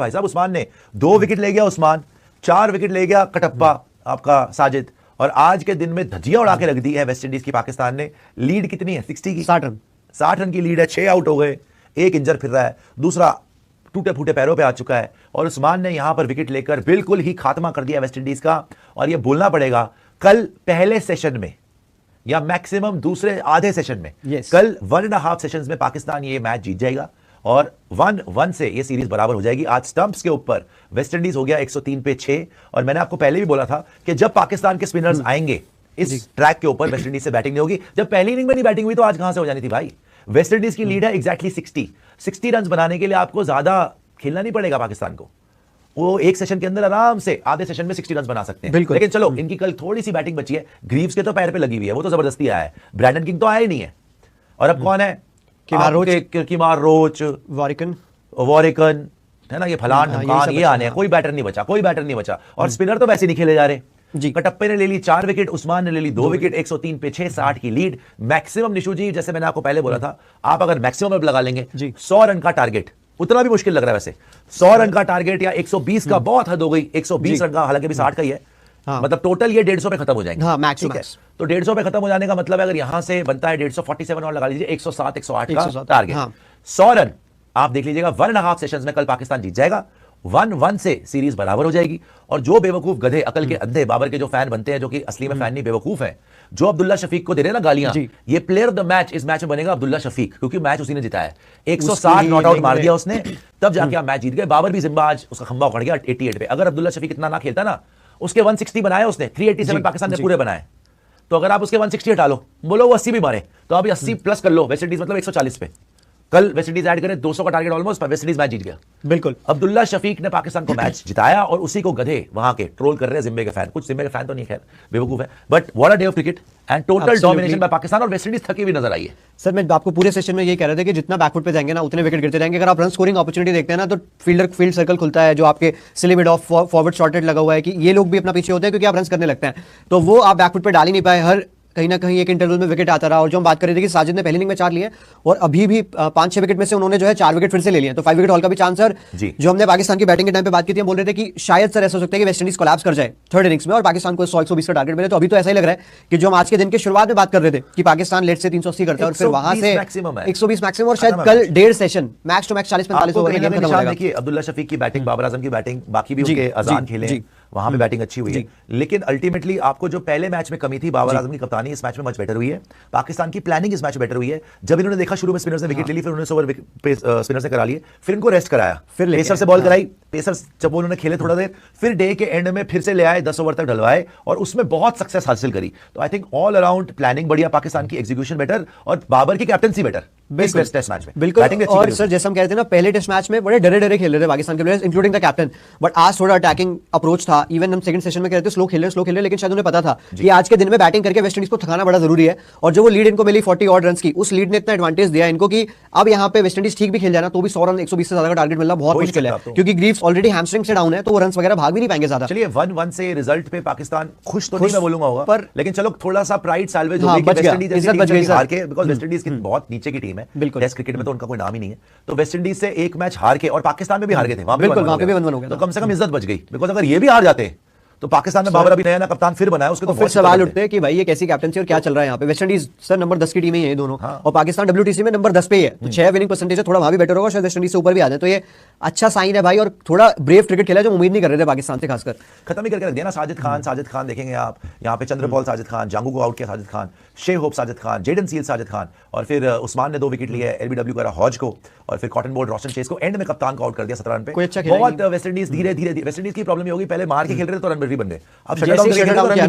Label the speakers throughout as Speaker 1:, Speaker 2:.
Speaker 1: भाई साहब उस्मान ने। 2 विकेट ले गया उस्मान, 4 विकेट ले गया कटप्पा आपका साजिद, और आज के दिन में धजिया उड़ा के रख दी है वेस्ट इंडीज की पाकिस्तान ने। लीड कितनी है? 60 की, 60 रन की लीड है। 6 आउट हो गए, 1 इंजर फिर रहा है, दूसरा टूटे फूटे पैरों पे आ चुका है, और उस्मान ने यहां पर विकेट लेकर बिल्कुल ही खात्मा कर दिया वेस्ट इंडीज का। और यह बोलना पड़ेगा, कल पहले सेशन में या मैक्सिमम दूसरे आधे सेशन में, कल 1.5 सेशंस में पाकिस्तान ये मैच जीत जाएगा और 1-1 से ये सीरीज बराबर हो जाएगी। आज स्टंप्स के ऊपर वेस्ट इंडीज हो गया 103 पे 6, और मैंने आपको पहले भी बोला था कि जब पाकिस्तान के स्पिनर्स आएंगे इस ट्रैक के ऊपर, वेस्ट इंडीज से बैटिंग नहीं होगी। जब पहली इनिंग में नहीं बैटिंग हुई तो आज कहां से हो जानी थी भाई। वेस्ट इंडीज की लीड है एग्जैक्टली 60 रन बनाने के लिए आपको ज्यादा खेलना नहीं पड़ेगा पाकिस्तान को। वो एक सेशन के अंदर आराम से आधे सेशन में 60 रन बना सकते हैं। लेकिन चलो इनकी कल थोड़ी सी बैटिंग बची है। ग्रीव्स के तो पैर पे लगी हुई है, वो तो जबरदस्ती आया है। ब्रैंडन किंग तो आया ही नहीं है, और अब कौन है? किमार रोच, वॉरिकन है ना, ये फलान ढमकान, ये आने हैं। कोई बैटर नहीं बचा, और स्पिनर तो वैसे नहीं खेले जा रहे जी। कटप्पे ने ले ली 4 विकेट, उस्मान ने ले ली 2 विकेट, 103 पे 6, 60 की लीड। मैक्सिमम निशु जी, जैसे मैंने आपको पहले बोला था, आप अगर मैक्सिमम लगा लेंगे 100 रन का टारगेट, उतना भी मुश्किल लग रहा है वैसे। 100 रन का टारगेट या 120 का बहुत हद हो गई, 120 रन का, हालांकि भी 60 का ही है। मतलब टोटल ये 150 पे खत्म हो जाएंगे। ठीक है, तो 150 पे खत्म हो जाने का मतलब है, अगर यहां से बनता है 147 और लगा लीजिए 107 108 का टारगेट। 100 रन आप देख लीजिएगा 1.5 सेशंस में कल पाकिस्तान जीत जाएगा। 1-1 से सीरीज बराबर हो जाएगी। और जो बेवकूफ गधे, अकल के अंधे बाबर के जो फैन बनते हैं, जो कि असली में फैन नहीं बेवकूफ है, जो अब्दुल्ला शफीक को दे रहे हैं ना गालियां, ये प्लेयर ऑफ द मैच इस मैच में बनेगा अब्दुल्ला शफीक, क्योंकि मैच उसी ने जिताया है। 160 नॉट आउट मार दिया उसने, तब जाके आप मैच जीत गए। बाबर भी जिम्बा आज उसका खंबा उखड़ गया 88 पे। अगर अब्दुल्ला शफीक इतना ना खेलता ना, उसके 160 बनाए उसने, 387 पाकिस्तान ने पूरे बनाए। तो अगर आप उसके 160 हटा लो, बोलो वो 80 भी मारे, तो अभी 80 प्लस कर लो, वेस्ट इंडीज मतलब 140 पे। कल वेस्ट इंडीज ऐड करे 200 का टारगेट ऑलमोस्ट, पर वेस्ट इंडीज मैच जीत गया।
Speaker 2: बिल्कुल,
Speaker 1: अब्दुल्ला शफीक ने पाकिस्तान को मैच जिताया, और उसी को गधे वहां के ट्रोल कर रहे हैं जिम्बे के फैन। कुछ जिम्बे के फैन तो नहीं, खैर बेवकूफ है, but what a day of cricket and total domination by Pakistan. और वेस्ट इंडीज थकी हुई नजर आई है।
Speaker 2: सर मैं आपको पूरे सेशन में ये कह रहे थे कि जितना बैकफुट पे जाएंगे ना, उतने विकेट गिरते जाएंगे। अगर आप रन स्कोरिंग अपॉर्चुनिटी देखते हैं ना, तो फील्ड सर्कल खुलता है, जो आपके सिली मिड ऑफ फॉरवर्ड शॉर्टेड लगा हुआ है, कि ये लोग भी अपना पीछे होते हैं क्योंकि आप रन करने लगते हैं, तो वो आप बैकफुट पे डाल ही नहीं पाए। हर कहीं ना कहीं एक इंटरवल में विकेट आता रहा। और जो हम बात कर रहे थे कि साजिद ने पहली इनिंग में 4 लिए, और अभी भी 5-6 विकेट में से उन्होंने जो है 4 विकेट फिर से ले लिए, तो 5 विकेट हॉल का भी चांस है। जो हमने पाकिस्तान की बैटिंग के टाइम पे बात की थी, हम बोल रहे थे कि शायद सर ऐसा हो सकता है कि वेस्ट इंडीज कोलैप्स कर जाए थर्ड इनिंग्स में और पाकिस्तान को 100-120 का टारगेट मिले। तो अभी तो ऐसा ही लग रहा है कि जो हम आज के दिन के शुरुआत में बात कर रहे थे कि पाकिस्तान लेट से 380 करता है, और फिर वहां से 120 मैक्सिमम, और शायद कल 1.5 session max to max 40-45 over में गेम खत्म हो जाएगा।
Speaker 1: देखिए अब्दुल्ला शफीक की बैटिंग, बाबर आजम की बैटिंग, बाकी भी उनके अजान खेले, वहां पे बैटिंग अच्छी हुई है। लेकिन अल्टीमेटली आपको जो पहले मैच में कमी थी, बाबर आजम की कप्तानी इस मैच में मच बेटर हुई है। पाकिस्तान की प्लानिंग इस मैच में बेटर हुई है। जब इन्होंने देखा शुरू में स्पिनर से विकेट ले ली, फिर उन्होंने ओवर स्पिनर से करा लिए, फिर इनको रेस्ट कराया, फिर पेसर से बॉल कराई। पेसर जब उन्होंने खेले थोड़ा देर, फिर डे के एंड में फिर से ले आए, 10 ओवर तक डलवाए, और उसमें बहुत सक्सेस हासिल करी। तो I think all around planning बढ़िया, पाकिस्तान की एग्जीक्यूशन बेटर, और बाबर की कैप्टनसी बेटर टेस्ट मैच में।
Speaker 2: बिल्कुल, और सर जैसे हम कहते हैं ना, पहले टेस्ट मैच में बड़े डरे डरे खेल रहे थे पाकिस्तान के players, including the captain, but आज थोड़ा अटैकिंग अप्रोच था। इवन हम सेकंड सेशन में कह रहे थे स्लो खेल रहे, लेकिन शायद उन्हें पता था कि आज के दिन में बैटिंग करके वेस्ट इंडीज को थकाना बड़ा जरूरी है। और जो वो लीड इनको मिली 40 ऑड रन की, उस लीड ने इतना एडवांटेज दिया इनको कि अब यहाँ पे वेस्ट इंडीज ठीक भी खेल जाना तो भी 100 रन 120 से ज्यादा का टारगेट मिलना बहुत मुश्किल है, क्योंकि ग्रीव्स ऑलरेडी हैमस्ट्रिंग से डाउन है, तो वो रन वगैरह भाग भी नहीं पाएंगे ज्यादा।
Speaker 1: चलिए 1-1 से रिजल्ट पे पाकिस्तान खुश तो नहीं मैं बोलूंगा होगा, पर लेकिन चलो थोड़ा सा प्राइड सैल्वेज हो गई कि वेस्ट इंडीज जैसी टीम हार के, बिकॉज़ वेस्ट इंडीज की बहुत नीचे की टीम है टेस्ट क्रिकेट में, तो उनका कोई नाम ही नहीं है। तो वेस्ट इंडीज से एक मैच हार के, और पाकिस्तान में भी हार गए थे, वहां पे भी 1-1 हो गया, तो कम से कम इज्जत बच गई। बिकॉज़ अगर ये भी हार जाते तो पाकिस्तान में बाबर अभी नया कप्तान फिर बनाया, उसके तो
Speaker 2: फिर सवाल उठते हैं कि भाई ये कैसी कैप्टनसी और क्या चल रहा है यहाँ पे। वेस्ट इंडीज सर नंबर 10 की टीम है ये दोनों, और पाकिस्तान WTC में नंबर 10 पे ही है, तो 6 विनिंग परसेंटेज है, थोड़ा वहां भी बेटर होगा, शायद वेस्ट इंडीज से ऊपर भी आ जाए, तो ये अच्छा साइन है भाई। और थोड़ा ब्रेव क्रिकेट खेला जो उम्मीद नहीं कर रहे थे पाकिस्तान से, खासकर
Speaker 1: खत्म ही करके रख दिया ना। साजिद खान देखेंगे आप यहाँ पे, चंद्रपॉल साजिद खान, जांगू को आउट किया Sajid Khan, Shai Hope Sajid Khan, Jayden Seales Sajid Khan, और फिर उस्मान ने 2 विकेट लिए, LBW करा हॉज को, और फिर कॉटन बोल्ट रोशन चेस को एंड में कप्तान को आउट कर दिया 17 रन पे। बहुत वेस्ट इंडीज धीरे धीरे, वेस्ट इंडीज की प्रॉब्लम ये होगी, पहले मार के खेल रहे थे तो रन भी बन गए, अब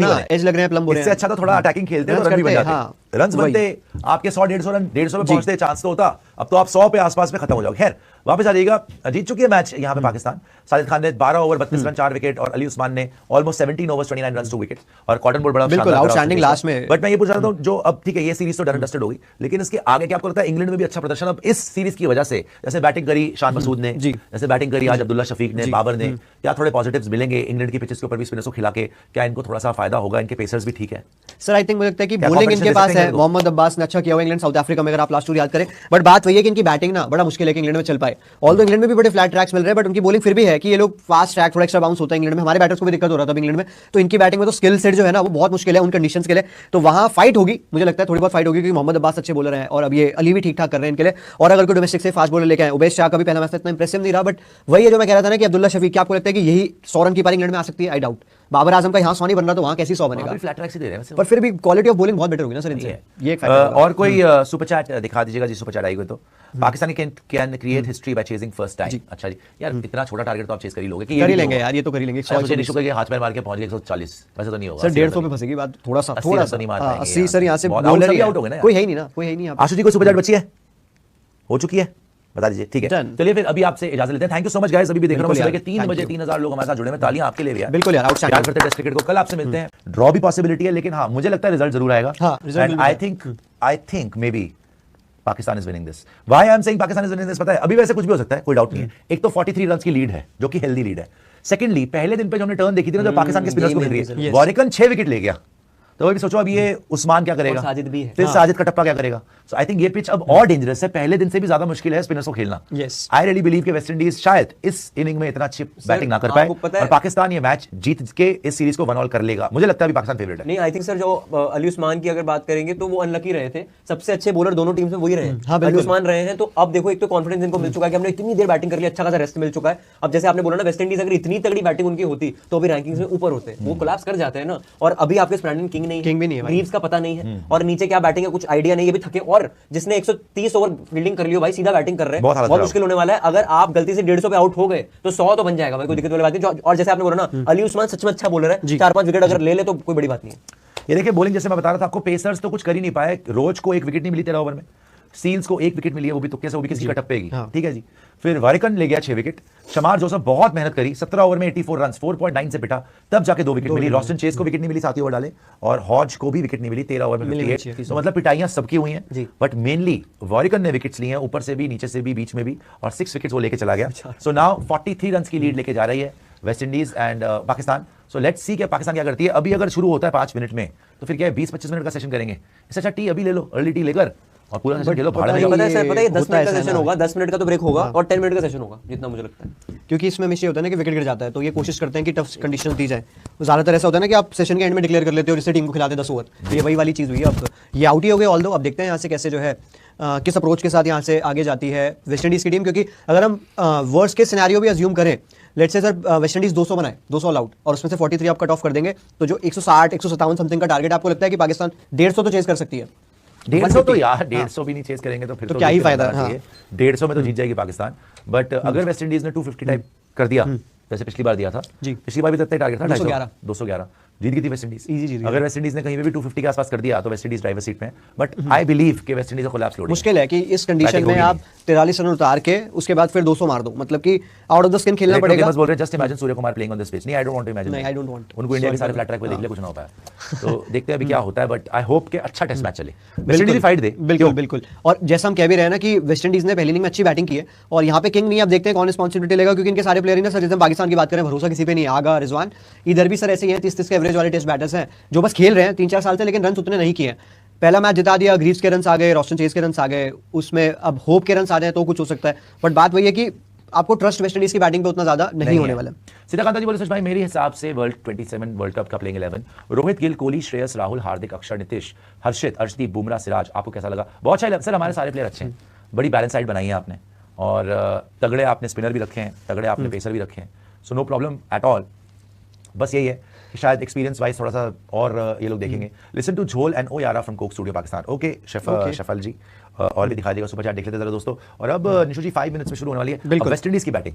Speaker 1: इससे अच्छा तो थोड़ा अटैकिंग खेलते हैं तो रन भी बन जाते, रन बनते आपके 100-150 रन 150 पे पहुंचते, चांस तो होता। अब तो आप 100 पे आसपास में खत्म हो जाओगे। खैर वापस आ जाइएगा, जीत चुकी है मैच यहाँ पे पाकिस्तान। साजिद खान ने 12 ओवर 32 रन 4 विकेट, और अली उस्मान ने ऑलमोस्ट 17 ओवर 29 रन 2 विकेट, और कॉटन बोल्ट बड़ा
Speaker 2: आउटस्टैंडिंग लास्ट में।
Speaker 1: बट मैं ये पूछ रहा हूँ, जो अब ठीक है ये सीरीज तो डन डस्टेड होगी, लेकिन इसके आगे क्या आपको लगता है इंग्लैंड में भी अच्छा प्रदर्शन अब इस सीरीज की वजह से, जैसे बैटिंग करी शान मसूद ने, जैसे बैटिंग करी आज अब्दुल्ला शफीक ने, बाबर ने, क्या थोड़े पॉजिटिव्स मिलेंगे इंग्लैंड की पिचेस के ऊपर भी स्पिनर्स को खिला के? क्या इनको थोड़ा सा फायदा होगा? इनके पेसर्स भी ठीक है
Speaker 2: सर, आई थिंक मुझे लगता है कि बॉलिंग इनके पास है, है, मोहम्मद अब्बास ने अच्छा किया हुआ इंग्लैंड साउथ अफ्रीका में, अगर आप लास्ट टूर याद करें। बट बात वही है कि इनकी बैटिंग ना बड़ा मुश्किल है कि इंग्लैंड में चल पाए। ऑल्दो इंग्लैंड में भी बड़े फ्लैट ट्रैक्स मिल रहे हैं, बट उनकी बॉलिंग फिर भी है कि ये लोग फास्ट ट्रैक, थोड़ा एक्स्ट्रा बाउंस होता है इंग्लैंड में। हमारे बैटर्स को भी दिक्कत हो रहा था इंग्लैंड में, तो इनकी बैटिंग में तो स्किल सेट जो है ना वो बहुत मुश्किल है उन कंडीशंस के लिए। तो वहां फाइट होगी, मुझे लगता है थोड़ी बहुत फाइट होगी, क्योंकि मोहम्मद अब्बास अच्छे बॉलर हैं और अब ये अली भी ठीक ठाक कर रहे हैं इनके लिए। और अगर कोई डोमेस्टिक से फास्ट बॉलर लेके आए, उबैस शाह का भी पहला मैच इतना इंप्रेसिव नहीं रहा, बट वही है जो मैं कह रहा था ना कि अब्दुल्ला शफीक, क्या आपको लगता है कि यही 100 रन की पारी इंग्लैंड में आ सकती है? I doubt. बाबर आजम का यहाँ 100 नहीं बन रहा, तो वहाँ कैसी 100 बनेगा?
Speaker 1: फ्लैट ट्रैक से दे रहे हैं,
Speaker 2: पर फिर भी क्वालिटी ऑफ बॉलिंग बहुत बेटर होगी ना सर इनसे, ये एक
Speaker 1: और कोई सुपर चैट दिखा दीजिएगा जी, सुपर चैट आई हुई तो। Pakistan can create history by chasing first time. अच्छा जी, यार इतना छोटा टारगेट तो आप चेज कर ही लोगे कि
Speaker 2: कर ही लेंगे यार, ये तो कर ही लेंगे।
Speaker 1: मुझे निशु के हाथ में मार के पहुंच गए 140, वैसे तो नहीं होगा
Speaker 2: सर, 150 पे फंसेगी बात, थोड़ा सा
Speaker 1: नहीं मार पाएंगे
Speaker 2: 80 सर, यहाँ से
Speaker 1: बॉलर ही आउट हो गए ना,
Speaker 2: कोई है ही नहीं ना, कोई है ही नहीं।
Speaker 1: आशु जी को सुपर चैट बची है, हो चुकी है, बता दीजिए। ठीक है, चलिए फिर अभी आपसे इजाजत लेते हैं। Thank you so much guys. अभी भी देख रहा हूं सुबह के 3 बजे 3000 लोग हमारे साथ जुड़े हैं। तालियां आपके लिए भी यार,
Speaker 2: बिल्कुल यार,
Speaker 1: आउटस्टैंडिंग करते हैं टेस्ट क्रिकेट को। कल आपसे मिलते हैं। ड्रॉ भी पॉसिबिलिटी है, लेकिन हाँ मुझे लगता है रिजल्ट जरूर आएगा। And I think may be Pakistan is winning this. Why I am saying Pakistan is winning this, पता है अभी वैसे कुछ भी हो सकता है, कोई डाउट नहीं है। एक तो 43 रन की लीड है, जो कि हेल्दी लीड है। सेकंडली, पहले दिन पे जो हमने टर्न देखी थी ना, जो पाकिस्तान के स्पिनर्स को मिल रही है, वॉरिकन 6 विकेट ले गया। तो अभी सोचो अब ये उस्मान क्या करेगा,
Speaker 2: साजिद भी है,
Speaker 1: फिर साजिद का टप्पा क्या करेगा। सो आई थिंक ये पिच अब और डेंजरस है, पहले दिन से भी ज्यादा मुश्किल है स्पिनर्स को खेलना। आई रियली बिलीव कि वेस्ट इंडीज शायद इस इनिंग में इतना अच्छी बैटिंग ना कर पाए, और पाकिस्तान ये मैच जीत के इस सीरीज को 1 ऑल कर लेगा। मुझे लगता है अभी पाकिस्तान फेवरेट है।
Speaker 3: नहीं, आई थिंक सर जो अली उस्मान की अगर बात करेंगे तो वो अनलकी रहे थे। सबसे अच्छे बॉलर दोनों टीम में वही रहे हैं, अली उस्मान रहे हैं। तो अब देखो, एक तो कॉन्फिडेंस इनको मिल चुका है कि हमने इतनी देर बैटिंग कर ली, अच्छा खासा रेस्ट मिल चुका है। अब जैसे आपने बोला ना, वेस्ट इंडीज अगर इतनी तगड़ी बैटिंग उनकी होती तो अभी रैंकिंग्स में ऊपर होते, वो कोलैप्स कर जाते हैं ना। और अभी आपके स्टैंडिंग किंग नहीं है, का पता नहीं है, और नीचे क्या बैटिंग है कुछ आइडिया नहीं है, भी थके। और जिसने 130 ओवर फील्डिंग कर लियो भाई, सीधा बैटिंग कर रहे हैं, बहुत मुश्किल होने वाला है। अगर आप गलती से 150 पे आउट हो गए तो 100 तो बन जाएगा भाई, कोई दिक्कत वाली बात नहीं। और जैसे आपने बोला ना, अली उस्मान सच में अच्छा बॉलर है, 4-5 विकेट अगर ले ले तो कोई बड़ी बात नहीं है।
Speaker 1: ये देखिए बॉलिंग, जैसे मैं बता रहा था आपको, पेसर्स तो कुछ कर ही नहीं पाए। रोज को 1 विकेट नहीं मिली 13 ओवर में, सील्स को 1 विकेट मिली है, वो भी तुक्के से, वो भी किसी का टप्पेगी। ठीक है जी। फिर वारिकन ले गया 6 विकेट। शमार जोसेफ बहुत मेहनत करी, 17 ओवर में 84 रन, 4.9 से पिटा, तब जाके 2 विकेट मिली। रॉस्टन चेस को विकेट नहीं मिली, 7 ओवर डाले, और हॉज को भी विकेट नहीं मिली 13 ओवर में 58। तो मतलब पिटाइयां सबकी हुई हैं, बट मेनली वारिकन ने विकेट्स लिए हैं, ऊपर से भी, नीचे से भी, बीच में भी, और 6 विकेट्स वो लेके चला गया। सो नाउ 43 रन की लीड लेके जा रही है West Indies and Pakistan. So let's see कि पाकिस्तान क्या करती है। अभी अगर शुरू होता है 5 मिनट में, तो फिर क्या है, 20-25 मिनट का सेशन करेंगे। इससे अच्छा टी अभी ले लो, अर्ली टी लेकर, और पूरा सेशन खेलो।
Speaker 3: पता है सर, पता है 10 मिनट का सेशन होगा, 10 मिनट का तो ब्रेक होगा, और 10 मिनट का सेशन होगा, जितना मुझे लगता है।
Speaker 2: क्योंकि इसमें हमेशा होता है ना कि विकेट गिर जाता है, तो ये कोशिश करते हैं कि टफ कंडीशंस दी जाए। ज्यादातर ऐसा होता है ना कि आप सेशन के एंड में डिक्लेयर कर लेते हो और इससे टीम को खिलाते 10 ओवर, तो ये वही वाली चीज हुई है। अब ये आउट ही हो गए ऑल्दो। अब देखते हैं यहाँ से कैसे जो है किस अप्रोच के साथ यहाँ से आगे जाती है वेस्ट इंडीज की टीम। क्योंकि अगर हम वर्स्ट के सिनेरियो भी अज्यूम करें, let's say sir West Indies 200 बनाए, 200 ऑल आउट, और उसमें से 43 आप कट ऑफ कर देंगे, तो जो 160-157 समथिंग का टारगेट, आपको लगता है कि पाकिस्तान 150 तो चेज कर सकती है?
Speaker 1: 150 तो यार 150 भी नहीं चेस करेंगे तो फिर
Speaker 2: तो क्या ही फायदा।
Speaker 1: 150 में तो जीत जाएगी पाकिस्तान। बट अगर वेस्ट इंडीज ने 250 टाइप कर दिया, जैसे पिछली बार दिया था, पिछली बार भी इतना टारगेट था 211, जीत गई थी वेस्ट इंडीज। अगर वेस्ट इंडीज ने कहीं भी 250 के आसपास कर दिया तो वेस्ट इंडीज ड्राइवर सीट में। बट आई बिलीव कि वेस्ट इंडीज का कोलैप्स लोड
Speaker 2: मुश्किल है कि इस कंडीशन में आप 43 रन उतार के उसके बाद फिर 200 मार दो, मतलब कि आउट ऑफ द स्किन खेलना पड़ेगा।
Speaker 1: बोल रहे हैं just imagine Surya Kumar playing on this pitch. नहीं, I don't want to imagine.
Speaker 2: नहीं, आई डोंट वांट।
Speaker 1: उनको इंडिया के सारे फ्लैट ट्रैक पे देख ले, कुछ ना हो पाया। तो देखते हैं अभी क्या होता है, बट आई होप कि अच्छा टेस्ट मैच चले, वेस्ट इंडीज फाइट दे।
Speaker 2: बिल्कुल। और जैसा हम कह भी रहे हैं ना कि वेस्ट इंडीज ने पहली इनिंग में अच्छी बैटिंग की है, और यहाँ पे किंग नहीं, आप देखते हैं कौन रिस्पॉन्सिबिलिटी लेगा, क्योंकि इनके सारे प्लेयर ने सर, जैसे पाकिस्तान की बात करें, भरोसा किसी पे नहीं, आगा, रिजवान, इधर भी सर ऐसे ही है 30-30 के एवरेज वाले टेस्ट बैटर्स हैं जो बस खेल रहे हैं 3-4 साल से, लेकिन रन उतने नहीं किए हैं। पहला मैच जिता दिया, ग्रीव्स के रन्स आ गए, रॉस्टन चेस के रन्स आ गए, उसमें अब होप के रन्स आ जाए तो कुछ हो सकता है। बट बात वही है कि आपको ट्रस्ट वेस्ट इंडीज की बैटिंग पे उतना ज्यादा नहीं होने वाला।
Speaker 1: सीताकांता जी बोले, सच भाई मेरे हिसाब से वर्ल्ड 27 वर्ल्ड कप का प्लेइंग 11 रोहित, गिल, कोहली, श्रेयस, राहुल, हार्दिक, अक्षर, नीतीश, हर्षित, अर्शदीप, बुमराह, सिराज, आपको कैसा लगा? बहुत अच्छा सर, हमारे सारे प्लेयर अच्छे हैं, बड़ी बैलेंस साइड बनाई है आपने, और तगड़े आपने स्पिनर भी रखे हैं, तगड़े आपने पेसर भी रखे हैं, so no problem at all. बस यही है कि शायद एक्सपीरियंस वाइज थोड़ा सा और ये लोग देखेंगे। Listen to Jhol and O Yaara from Coke Studio Pakistan. Okay shuffle जी, और भी दिखा देगा, सुपर चैट देख लेते जरा दोस्तों। और अब निशु जी 5 मिनट्स में शुरू होने वाली है वेस्ट इंडीज की बैटिंग।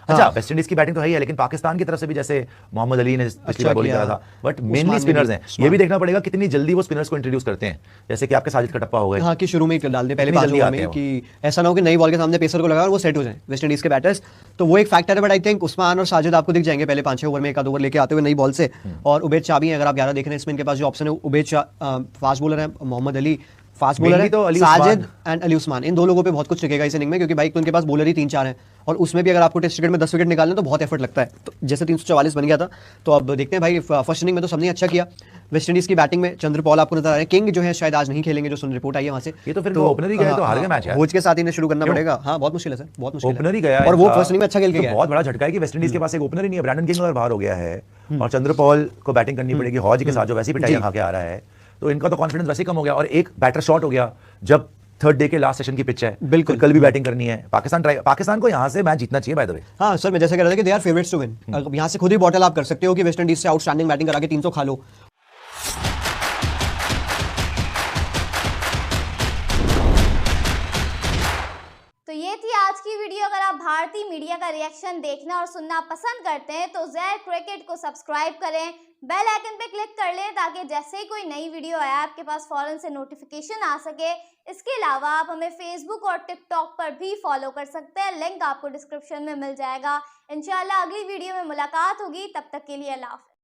Speaker 1: अच्छा, वेस्ट इंडीज की बैटिंग तो है ही है, लेकिन पाकिस्तान की तरफ से भी जैसे मोहम्मद अली ने पिछली बार बॉलिंग करा था, बट मेनली स्पिनर्स हैं। ये भी देखना पड़ेगा कितनी जल्दी वो स्पिनर्स को इंट्रोड्यूस करते हैं, जैसे कि आपके साजिद का टप्पा हो गया,
Speaker 2: हाँ, कि शुरू में ही डाल दे पहले 5 ओवर में, कि ऐसा ना हो कि नई बॉल के सामने पेसर को लगा और वो सेट हो जाए वेस्ट इंडीज के बैटर्स। तो वो एक फैक्टर है, बट आई थिंक उस्मान और साजिद आपको दिख जाएंगे पहले 5-6 ओवर में, 1 आध ओवर लेके आते हुए नई बॉल से। और उबैद शाह भी हैं, अगर आप 11 देख रहे हैं इसमें, इनके पास जो ऑप्शन है, उबैद शाह फास्ट बॉलर है, Mohammad Ali fast bowler
Speaker 1: Mainly
Speaker 2: है
Speaker 1: तो अली
Speaker 2: साजिद
Speaker 1: उस्मान।
Speaker 2: एंड अली उस्मान, इन दो लोगों पे बहुत कुछ टिकेगा इस इनिंग में, क्योंकि भाई तो उनके पास बॉलर ही 3-4 हैं और उसमें भी अगर आपको टेस्ट क्रिकेट में 10 विकेट निकालने तो बहुत एफर्ट लगता है। तो जैसे 344 बन गया था, तो अब देखते हैं भाई फर्स्ट इनिंग में तो सबने अच्छा किया। वेस्ट इंडीज की बैटिंग में चंद्रपॉल आपको नजर आ रहे हैं, किंग जो है शायद आज नहीं खेलेंगे, जो सुन रिपोर्ट आई है वहां से।
Speaker 1: ये तो फिर वो ओपनर ही गए तो हार गए मैच यार।
Speaker 2: भोज के साथ इन्हें शुरू करना
Speaker 1: क्यों?
Speaker 2: पड़ेगा। हाँ बहुत मुश्किल है सर, बहुत मुश्किल
Speaker 1: ओपनर ही
Speaker 2: है।
Speaker 1: गया
Speaker 2: और वो
Speaker 1: इनका।
Speaker 2: फर्स्ट इनिंग में अच्छा खेल के
Speaker 1: तो
Speaker 2: गया है।
Speaker 1: बहुत बड़ा झटका है कि वेस्ट इंडीज के पास एक ओपनर ही नहीं है। ब्रैंडन किंग अगर बाहर हो गया है और चंद्रपॉल को बैटिंग करनी पड़ेगी हॉज के साथ, जो वैसी पिटाई खा के आ रहा है, तो इनका तो कॉन्फिडेंस वैसे ही कम हो गया। और एक बैटर शॉट हो गया जब थर्ड डे के लास्ट सेशन की पिच है,
Speaker 2: बिल्कुल।
Speaker 1: कल भी बैटिंग करनी है। पाकिस्तान को यहाँ से मैच जीतना चाहिए बाय द वे।
Speaker 2: हाँ सर, मैं जैसे कह रहा था कि they are favourites to win. अब यहाँ से खुद ही बॉटल आप कर सकते हो कि वेस्ट इंडीज से आउटस्टैंडिंग बैटिंग करा के 300 खा लो।
Speaker 4: तो ये थी आज की वीडियो। अगर आप भारतीय मीडिया का रिएक्शन देखना और सुनना पसंद करते हैं तो ज़ेड क्रिकेट को सब्सक्राइब करें, बेल आइकन पे क्लिक कर लें ताकि जैसे ही कोई नई वीडियो आए आपके पास फौरन से नोटिफिकेशन आ सके। इसके अलावा आप हमें फेसबुक और टिकटॉक पर भी फॉलो कर सकते हैं, लिंक आपको डिस्क्रिप्शन में मिल जाएगा। इंशाल्लाह अगली वीडियो में मुलाकात होगी, तब तक के लिए अल्लाह हाफ़िज़।